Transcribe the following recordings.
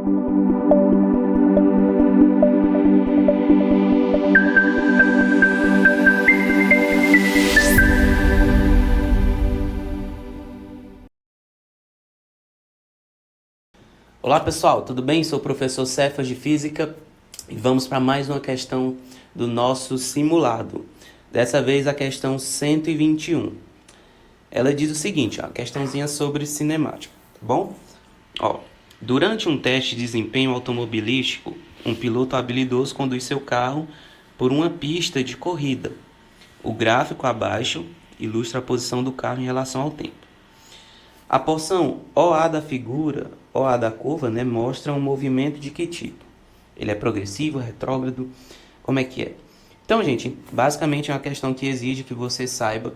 Olá pessoal, tudo bem? Sou o professor Cefas de Física e vamos para mais uma questão do nosso simulado. Dessa vez a questão 121. Ela diz o seguinte, a questãozinha sobre cinemática, tá bom? Durante um teste de desempenho automobilístico, um piloto habilidoso conduz seu carro por uma pista de corrida. O gráfico abaixo ilustra a posição do carro em relação ao tempo. A porção OA da figura, OA da curva, mostra um movimento de que tipo? Ele é progressivo, retrógrado? Como é que é? Então, gente, basicamente é uma questão que exige que você saiba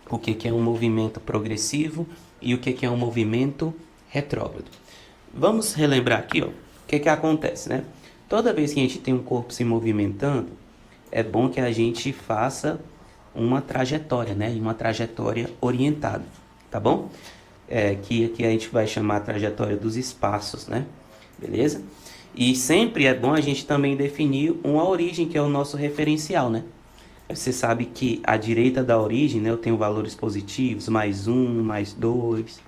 o que é um movimento progressivo e o que é um movimento retrógrado. Vamos relembrar aqui, o que acontece, né? Toda vez que a gente tem um corpo se movimentando, é bom que a gente faça uma trajetória, uma trajetória orientada, tá bom? Que aqui a gente vai chamar a trajetória dos espaços, beleza? E sempre é bom a gente também definir uma origem, que é o nosso referencial, Você sabe que à direita da origem, eu tenho valores positivos, mais 1, mais 2,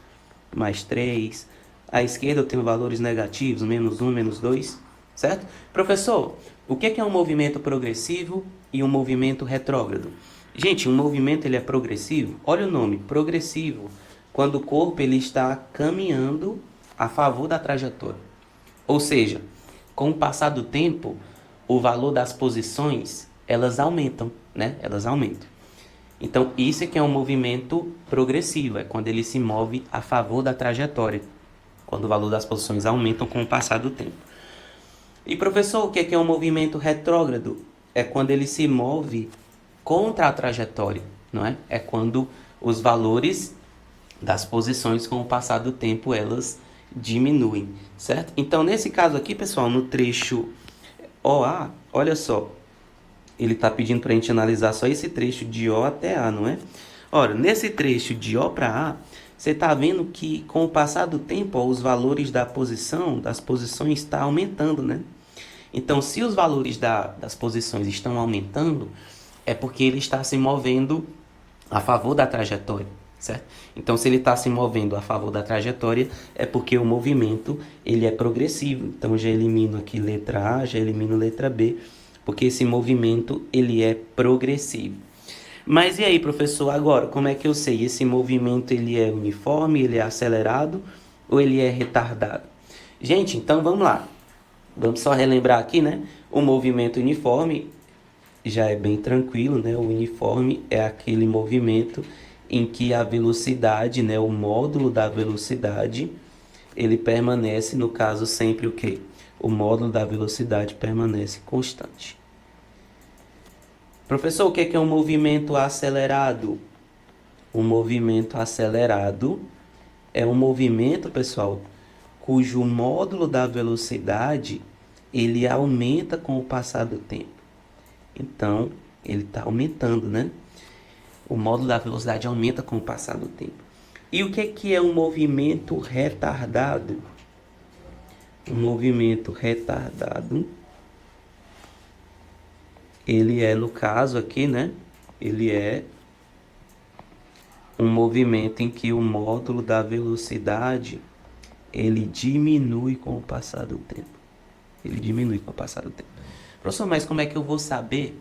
mais 3. À esquerda eu tenho valores negativos, menos 1, menos 2, certo? Professor, o que é um movimento progressivo e um movimento retrógrado? Gente, um movimento ele é progressivo, olha o nome, progressivo, quando o corpo ele está caminhando a favor da trajetória. Ou seja, com o passar do tempo, o valor das posições, elas aumentam, Elas aumentam. Então, isso é que é um movimento progressivo, é quando ele se move a favor da trajetória, quando o valor das posições aumentam com o passar do tempo. E professor, o que é um movimento retrógrado? É quando ele se move contra a trajetória, não é? É quando os valores das posições com o passar do tempo elas diminuem, certo? Então, nesse caso aqui, pessoal, no trecho OA, olha só, ele está pedindo para a gente analisar só esse trecho de O até A, não é? Ora, nesse trecho de O para A, você está vendo que com o passar do tempo, os valores das posições estão aumentando, Então, se os valores das posições estão aumentando, é porque ele está se movendo a favor da trajetória, certo? Então, se ele está se movendo a favor da trajetória, é porque o movimento ele é progressivo. Então, já elimino aqui letra A, já elimino letra B, porque esse movimento ele é progressivo. Mas e aí, professor, agora, como é que eu sei? Esse movimento ele é uniforme, ele é acelerado ou ele é retardado? Gente, então vamos lá. Vamos só relembrar aqui, O movimento uniforme já é bem tranquilo, O uniforme é aquele movimento em que a velocidade, o módulo da velocidade, ele permanece, no caso, sempre o quê? O módulo da velocidade permanece constante. Professor, o que é um movimento acelerado? Um movimento acelerado é um movimento, pessoal, cujo módulo da velocidade ele aumenta com o passar do tempo. Então, ele está aumentando, O módulo da velocidade aumenta com o passar do tempo. E o que é um movimento retardado? Um movimento retardado, ele é, no caso aqui, Ele é um movimento em que o módulo da velocidade ele diminui com o passar do tempo. Ele diminui com o passar do tempo. Professor, mas como é que eu vou saber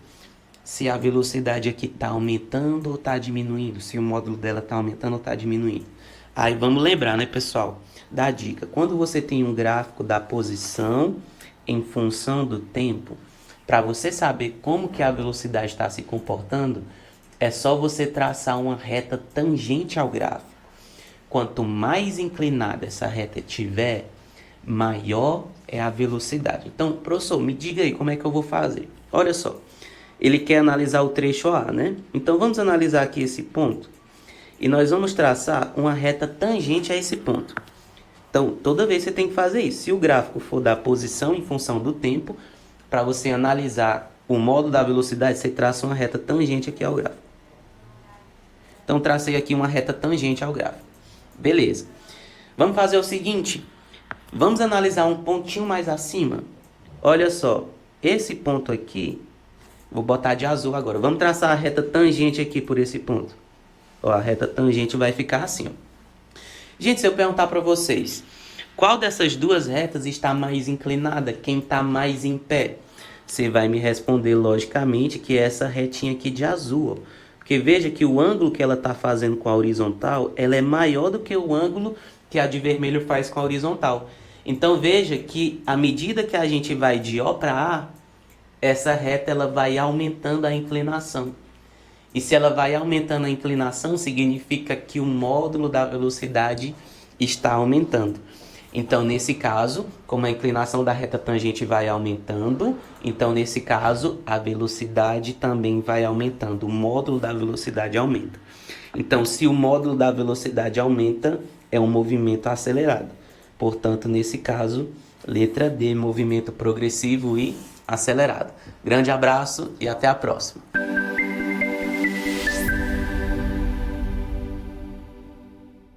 se a velocidade aqui está aumentando ou está diminuindo? Se o módulo dela está aumentando ou está diminuindo? Aí vamos lembrar, pessoal, da dica. Quando você tem um gráfico da posição em função do tempo, para você saber como que a velocidade está se comportando, é só você traçar uma reta tangente ao gráfico. Quanto mais inclinada essa reta tiver, maior é a velocidade. Então, professor, me diga aí como é que eu vou fazer. Olha só, ele quer analisar o trecho A, Então, vamos analisar aqui esse ponto. E nós vamos traçar uma reta tangente a esse ponto. Então, toda vez você tem que fazer isso. Se o gráfico for da posição em função do tempo, para você analisar o módulo da velocidade, você traça uma reta tangente aqui ao gráfico. Então, tracei aqui uma reta tangente ao gráfico. Beleza. Vamos fazer o seguinte. Vamos analisar um pontinho mais acima. Olha só, esse ponto aqui, vou botar de azul agora. Vamos traçar a reta tangente aqui por esse ponto. Ó, a reta tangente vai ficar assim, ó. Gente, se eu perguntar para vocês, qual dessas duas retas está mais inclinada? Quem está mais em pé? Você vai me responder, logicamente, que é essa retinha aqui de azul, ó. Porque veja que o ângulo que ela está fazendo com a horizontal, ela é maior do que o ângulo que a de vermelho faz com a horizontal. Então veja que à medida que a gente vai de O para A, essa reta ela vai aumentando a inclinação. E se ela vai aumentando a inclinação, significa que o módulo da velocidade está aumentando. Então, nesse caso, como a inclinação da reta tangente vai aumentando, então, nesse caso, a velocidade também vai aumentando. O módulo da velocidade aumenta. Então, se o módulo da velocidade aumenta, é um movimento acelerado. Portanto, nesse caso, letra D, movimento progressivo e acelerado. Grande abraço e até a próxima.